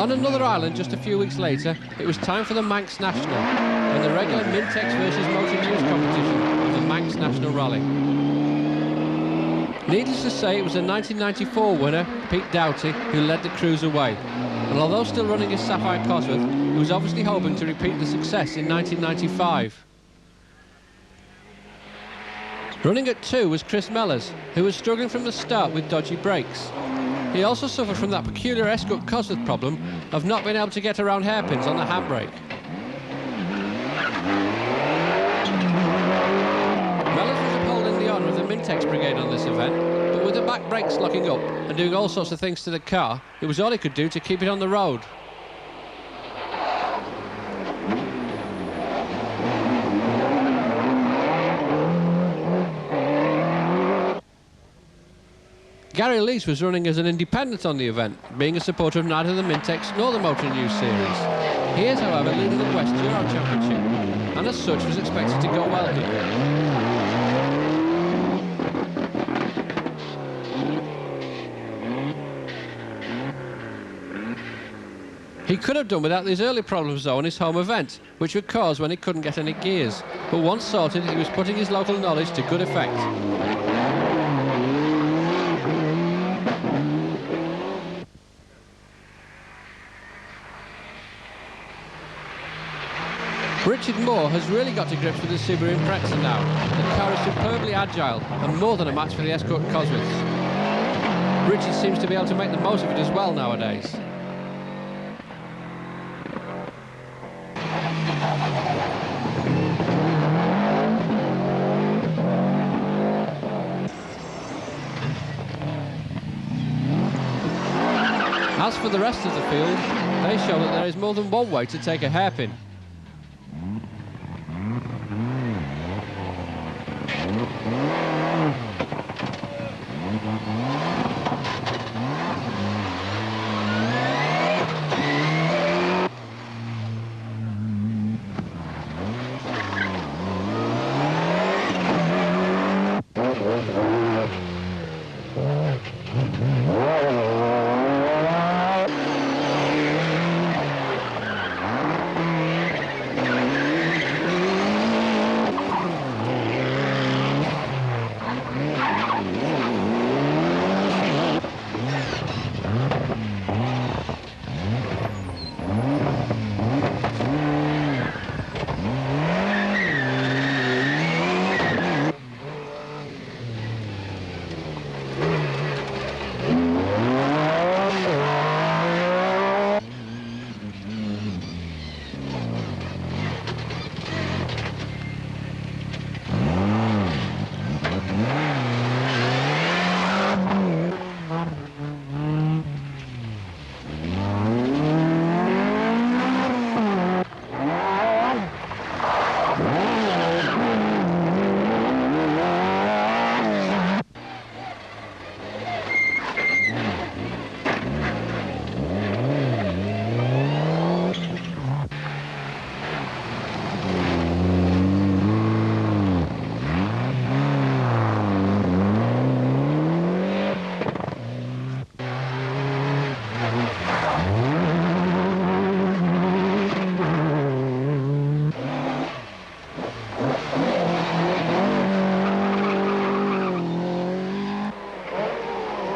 On another island just a few weeks later, it was time for the Manx National and the regular Mintex versus Motor News competition of the Manx National Rally. Needless to say, it was the 1994 winner, Pete Doughty, who led the crews away. And although still running his Sapphire Cosworth, he was obviously hoping to repeat the success in 1995. Running at 2 was Chris Mellors, who was struggling from the start with dodgy brakes. He also suffered from that peculiar Escort Cosworth problem of not being able to get around hairpins on the handbrake. Mellors was upholding the honour of the Mintex brigade on this event, but with the back brakes locking up and doing all sorts of things to the car, it was all he could do to keep it on the road. Gary Lees was running as an independent on the event, being a supporter of neither the Mintex nor the Motor News series. He is, however, leading the West Euro Championship, and as such was expected to go well here. He could have done without these early problems though on his home event, which were caused when he couldn't get any gears. But once sorted, he was putting his local knowledge to good effect. Richard Moore has really got to grips with the Subaru Impreza now. The car is superbly agile and more than a match for the Escort Cosworths. Richard seems to be able to make the most of it as well nowadays. As for the rest of the field, they show that there is more than one way to take a hairpin.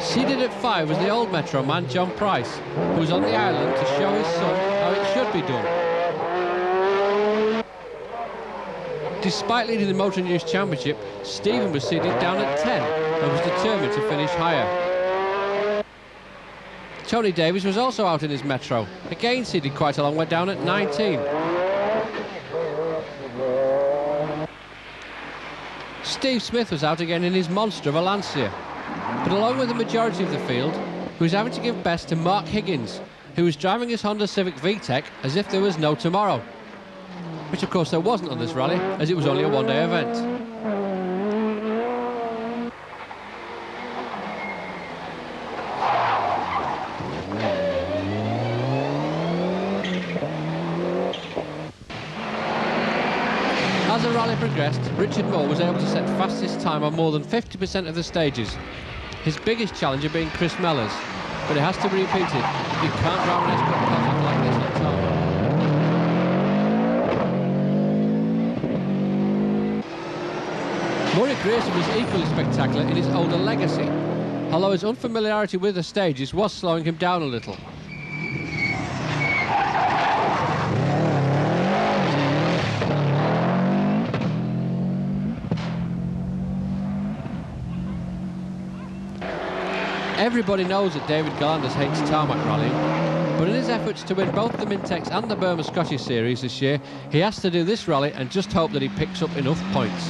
Seated at 5 was the old Metro man, John Price, who was on the island to show his son how it should be done. Despite leading the Motor News Championship, Stephen was seated down at 10 and was determined to finish higher. Tony Davies was also out in his Metro, again seated quite a long way down at 19. Steve Smith was out again in his monster of a Lancia. But along with the majority of the field, he was having to give best to Mark Higgins, who was driving his Honda Civic VTEC as if there was no tomorrow. Which of course there wasn't on this rally, as it was only a one-day event. As the rally progressed, Richard Moore was able to set fastest time on more than 50% of the stages, his biggest challenger being Chris Mellors, but it has to be repeated. You can't drive an Escort perfect like this on tarmac. Murray Grierson was equally spectacular in his older legacy, although his unfamiliarity with the stages was slowing him down a little. Everybody knows that David Glanders hates tarmac rallying, but in his efforts to win both the Mintex and the Burma Scottish Series this year, he has to do this rally and just hope that he picks up enough points.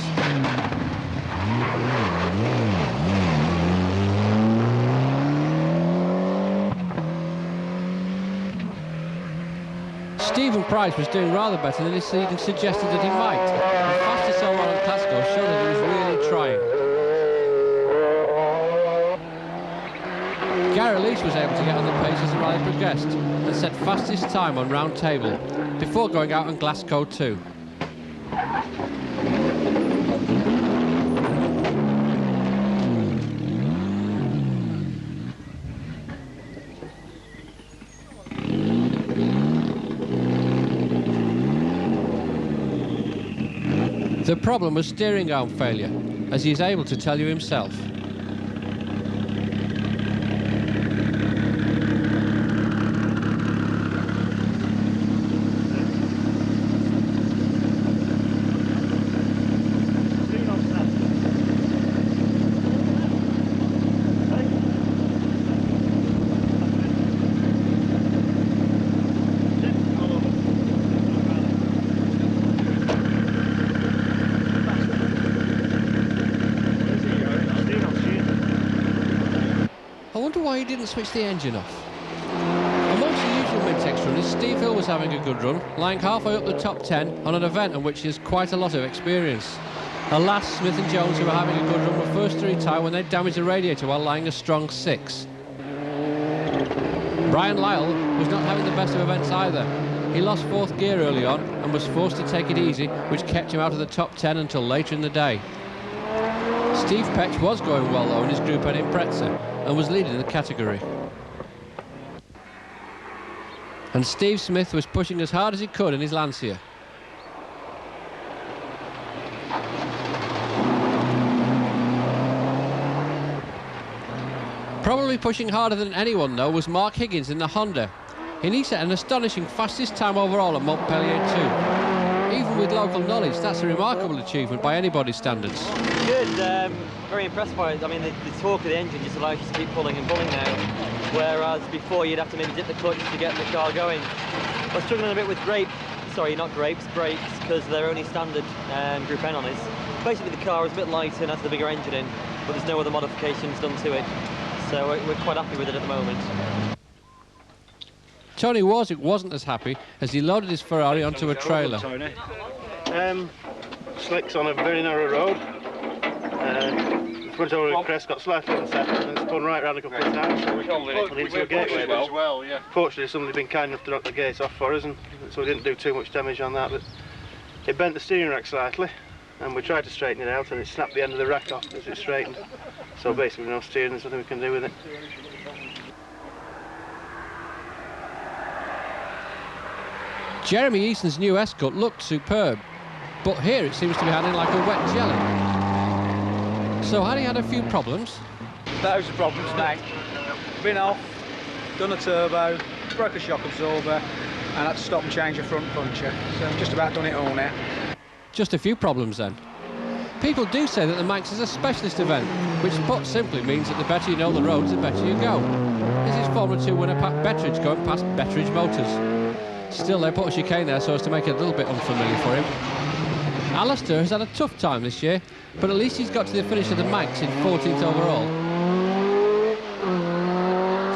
Stephen Price was doing rather better than his seeding suggested that he might. The fastest overall on Glasgow showed that he was really trying. Gary Leach was able to get on the pace as the rally progressed and set fastest time on round table before going out on Glasgow 2. The problem was steering arm failure, as he is able to tell you himself. I wonder why he didn't switch the engine off. Amongst the usual Mintex runners, Steve Hill was having a good run, lying halfway up the top 10 on an event on which he has quite a lot of experience. Alas, Smith and Jones, who were having a good run, were first to retire when they damaged the radiator while lying a strong 6. Brian Lyle was not having the best of events either. He lost 4th gear early on and was forced to take it easy, which kept him out of the top 10 until later in the day. Steve Puch was going well though in his group at Impreza and was leading the category. And Steve Smith was pushing as hard as he could in his Lancia. Probably pushing harder than anyone though was Mark Higgins in the Honda. And he set an astonishing fastest time overall at Montpellier 2. Even with local knowledge, that's a remarkable achievement by anybody's standards. Good, very impressed by it. I mean, the torque of the engine just allows you to keep pulling and pulling now, whereas before you'd have to maybe dip the clutch to get the car going. I was struggling a bit with brakes, because they're only standard Group N on us. Basically, the car is a bit lighter and has the bigger engine in, but there's no other modifications done to it, so we're quite happy with it at the moment. Tony Warsick wasn't as happy as he loaded his Ferrari onto a trailer. Slicks on a very narrow road. Went over a crest, got slightly unsettled and spun right round a couple of times and into a gateway. Fortunately, somebody had been kind enough to knock the gate off for us, and so we didn't do too much damage on that, but it bent the steering rack slightly and we tried to straighten it out and it snapped the end of the rack off as it straightened. So basically no steering, there's nothing we can do with it. Jeremy Easton's new S-Cut looked superb, but here it seems to be handling like a wet jelly. So had he had a few problems? Those are problems now. Been off, done a turbo, broke a shock absorber, and had to stop and change a front puncher. So I've just about done it all now. Just a few problems then. People do say that the Manx is a specialist event, which put simply means that the better you know the roads, the better you go. This is Formula 2 winner Pat Bettridge going past Bettridge Motors. Still, they put a chicane there so as to make it a little bit unfamiliar for him. Alistair has had a tough time this year, but at least he's got to the finish of the Manx in 14th overall.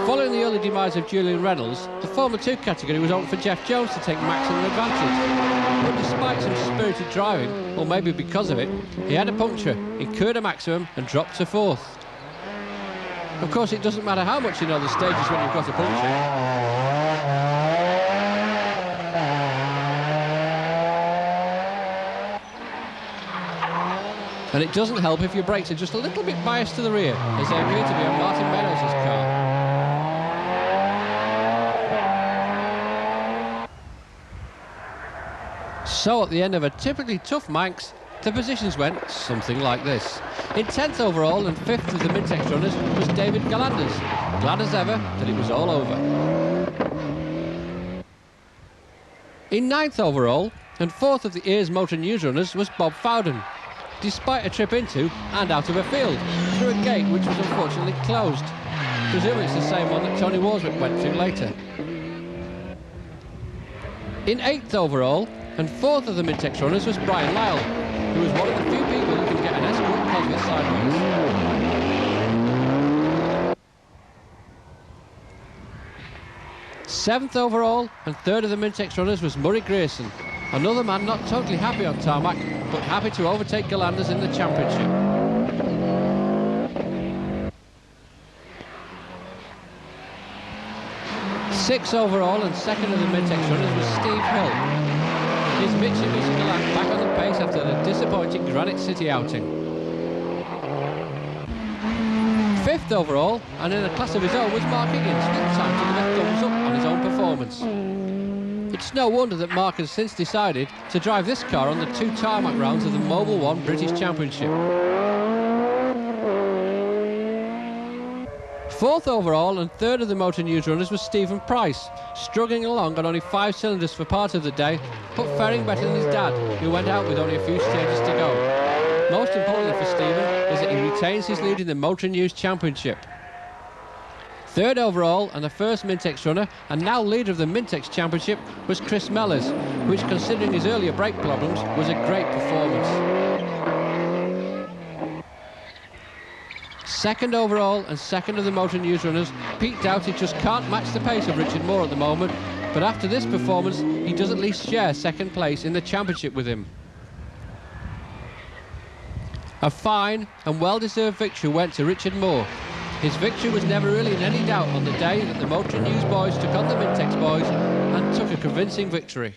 Following the early demise of Julian Reynolds, the Formula 2 category was open for Jeff Jones to take maximum advantage. But despite some spirited driving, or maybe because of it, he had a puncture, incurred a maximum and dropped to 4th. Of course, it doesn't matter how much you know the stages when you've got a puncture. And it doesn't help if your brakes are just a little bit biased to the rear, as they appear to be on Martin Meadows' car. So at the end of a typically tough Manx, the positions went something like this. In 10th overall and 5th of the Mintex runners was David Galanders, glad as ever that it was all over. In 9th overall and 4th of the Ayers Motor News runners was Bob Fowden, despite a trip into and out of a field, through a gate which was unfortunately closed. Presumably it's the same one that Tony Warswick went through later. In 8th overall and 4th of the Mintex runners was Brian Lyle, who was one of the few people who could get an escort Cosworth sideways. 7th overall and 3rd of the Mintex runners was Murray Grayson, another man not totally happy on tarmac, but happy to overtake Galanders in the championship. 6th overall and 2nd of the Mintex runners was Steve Hill. His Mitsubishi Galant back on the pace after the disappointing Granite City outing. 5th overall, and in a class of his own, was Mark Higgins, with time to give a thumbs up on his own performance. It's no wonder that Mark has since decided to drive this car on the 2 tarmac rounds of the Mobil 1 British Championship. 4th overall and 3rd of the Motor News runners was Stephen Price, struggling along on only 5 cylinders for part of the day, but faring better than his dad, who went out with only a few stages to go. Most importantly for Stephen is that he retains his lead in the Motor News Championship. 3rd overall and the first Mintex runner, and now leader of the Mintex Championship, was Chris Mellors, which, considering his earlier brake problems, was a great performance. 2nd overall and 2nd of the Motor News runners, Pete Doughty just can't match the pace of Richard Moore at the moment, but after this performance he does at least share 2nd place in the championship with him. A fine and well-deserved victory went to Richard Moore. His victory was never really in any doubt on the day that the Motor News boys took on the Mintex boys and took a convincing victory.